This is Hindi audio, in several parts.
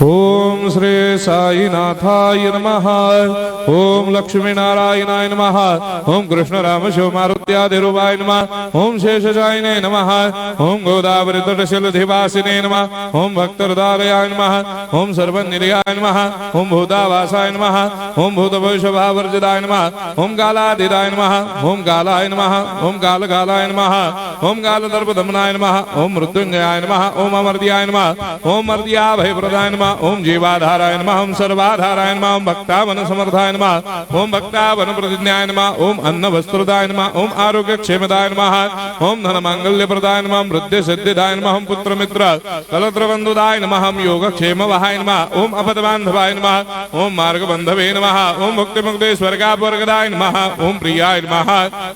ओम श्री साईनाथाय नमः। ओम लक्ष्मी नारायणाय नमः। ओम कृष्ण राम शिव मारुत्यादिरूपाय नमः। ओम शेषशायिने नमः। ओम गोदावरी तटशिलधिवासिने नमः। ओम भक्तहृदयाय नमः। ओम सर्वनिलयाय नमः। ओम भूतावासाय नमः। ओम भूतभविष्यभावर्जिताय नमः। ओम कालाधीराय नमः। ओम कालाय नमः। ओम कालकालाय नमः। ओम कालदर्पदमनाय नमः। ओम मृत्युंजयाय नमः। ओम अमर्त्याय नमः। ओम मर्त्याभयप्रदाय नमः। ओम जीवाधाराय नमः। ओम सर्वाधाराय नमः। ओम भक्तावन समर्थाय नमः। ओम भक्तावन प्रतिज्ञाय नमः। ओम अन्न वस्त्रदाय नमः। ओम आरोग्य क्षेमदाय नमः। ओम धन मांगल्य प्रदाय नमः। ओम वृद्धि सिद्धिदाय नमः। ओम पुत्र मित्र कलत्र बंधुदाय नमः। ओम योग क्षेम वहाय नमः। ओम अपद बांधवाय नमः। ओम मार्ग बंधवे नमः। ओम मुक्ति मुक्ति स्वर्गापवर्गदाय नमः। ओम प्रियाय नमः।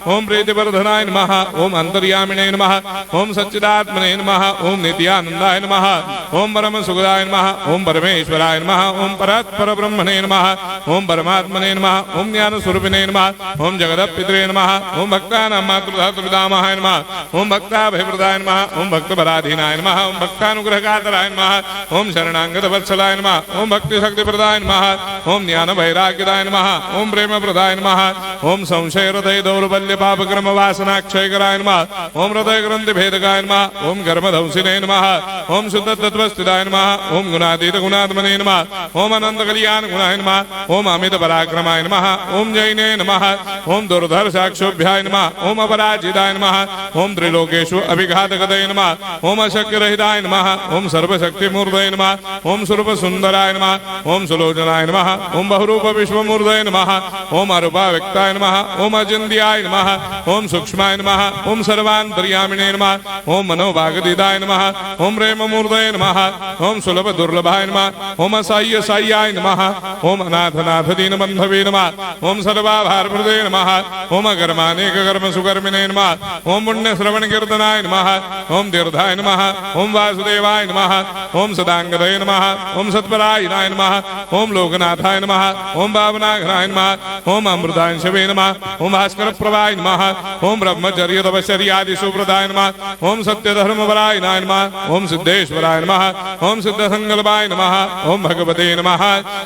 ओम प्रीतिवर्धनाय नमः। ओम अंतर्यामिने नमः। ओम सच्चिदात्मने नमः। ओम नित्यानंदाय नमः। ओम परम सुखदाय नमः। ओम परमेश्वराय नमः। ओम परात्पर ब्रह्मणे नमः। ओम परमात्मने नमः। ओम ज्ञान स्वरूपिणे नमः। ओम जगदपितरे नमः। ओम भक्तानां मातृधातुपितामहाय नमः। ओम भक्ताभयप्रदाय नमः। ओम भक्तपराधीनाय नमः। ओम भक्तानुग्रहकातराय नमः। ओम शरणागत वत्सलाय नमः। ओम भक्ति शक्ति प्रदाय नमः। ओम ज्ञान वैराग्यदाय नमः। ओम प्रेम प्रदाय नमः। ओम संशय हृदय दौर्बल्य पापक्रम वासना क्षयकराय नमः। ओम हृदय ग्रंथि भेदकाय नमः। ओम गर्भधंसिने नमः। ओम शुद्ध तत्वस्थिताय नमः। ओम गुणातीत गुणात्मने नमः। ओम अनंत कल्याण गुणाय नमः। ओम अमित पराक्रमाय नमः। ओम जैने नमः। ओम दुर्धर साक्षोभ्याय नमः। ओम अपराजिताय नमः। ओम त्रिलोकेषु अभिघातगतये नमः। ओम अशक्य रहिताय नमः। ओम सर्वशक्ति मूर्तये नमः। ओम स्वरूप सुंदराय नमः। ओम सुलोचनाय नमः। ओम बहुरूप विश्वमूर्तये नमः। ओम अरूपाव्यक्ताय नमः। ओम अचिन्त्याय नमः। ओम सूक्ष्माय नमः। ओम सर्वान्तर्यामिने नमः। ओम मनोभागदिदाय नमः। ओम प्रेममूर्तये नमः। ओम सुलभ दुर्लभाय नमः। ओम असाय्य साय्याय नमः। ओम अनाथनाथ दीनबन्धवे नमः। ओम सर्वाभारप्रदे नमः। ओम अकर्मानेक कर्म सुकर्मिणे नमः। ओम पुण्य श्रवण कीर्तनाय नमः। ओम तीर्थाय नमः। ओम वासुदेवाय नमः। ओम सदांगदये नमः। ओम सत्परायणाय नमः। ओम लोकनाथाय नमः। ओम भावनाघनाय नमः। ओम अमृतांशवे नमः। ओम भास्कर प्रभाय नमः। ओम ब्रह्मचर्य तपश्चर्यादि सुप्रदाय नमः। ओम सत्यधर्मपरायणाय नमः। ओम सिद्धेश्वराय नमः। ओम सिद्ध संकल्पाय नमः। ओम भगवते नमः।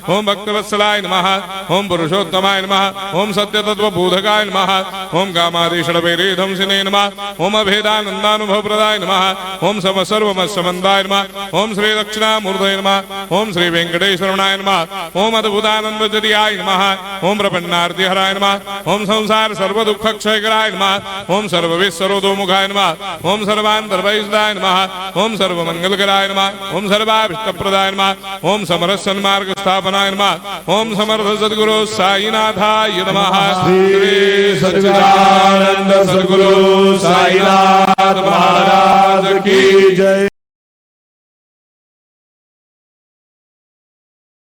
ओम भक्तवत्सलाय नमः। ओम पुरुषोत्तमाय नमः। ओम सत्यतत्त्वबोधकाय नमः। ओम कामादिषडवैरेधंसिने नमः। ओम अभेदानन्दानुभवप्रदाय नमः। ओम सर्वमस्समन्दाय नमः। ओम श्री दक्षिणामूर्तये नमः। ओम श्री वेंकटेश्वरनाय नमः। ओम अद्भुतानन्दजर्याय नमः। ओम प्रपन्नार्तिहराय नमः। ओम संसार सर्वदुःखक्षयकराय नमः। ओम सर्वविश्वरोदोमुखाय नमः। ओम सर्वान्तर्वैसदाय नमः। ओम सर्वमङ्गलकराय नमः। ओम सर्वाभीष्टप्रदाय नमः। ओम समरस सन्मार्ग स्थापनाय नमः। ओम समर्थ सद्गुरु साईनाथाय नमः। श्री सच्चिदानंद सद्गुरु साईनाथ महाराज की जय।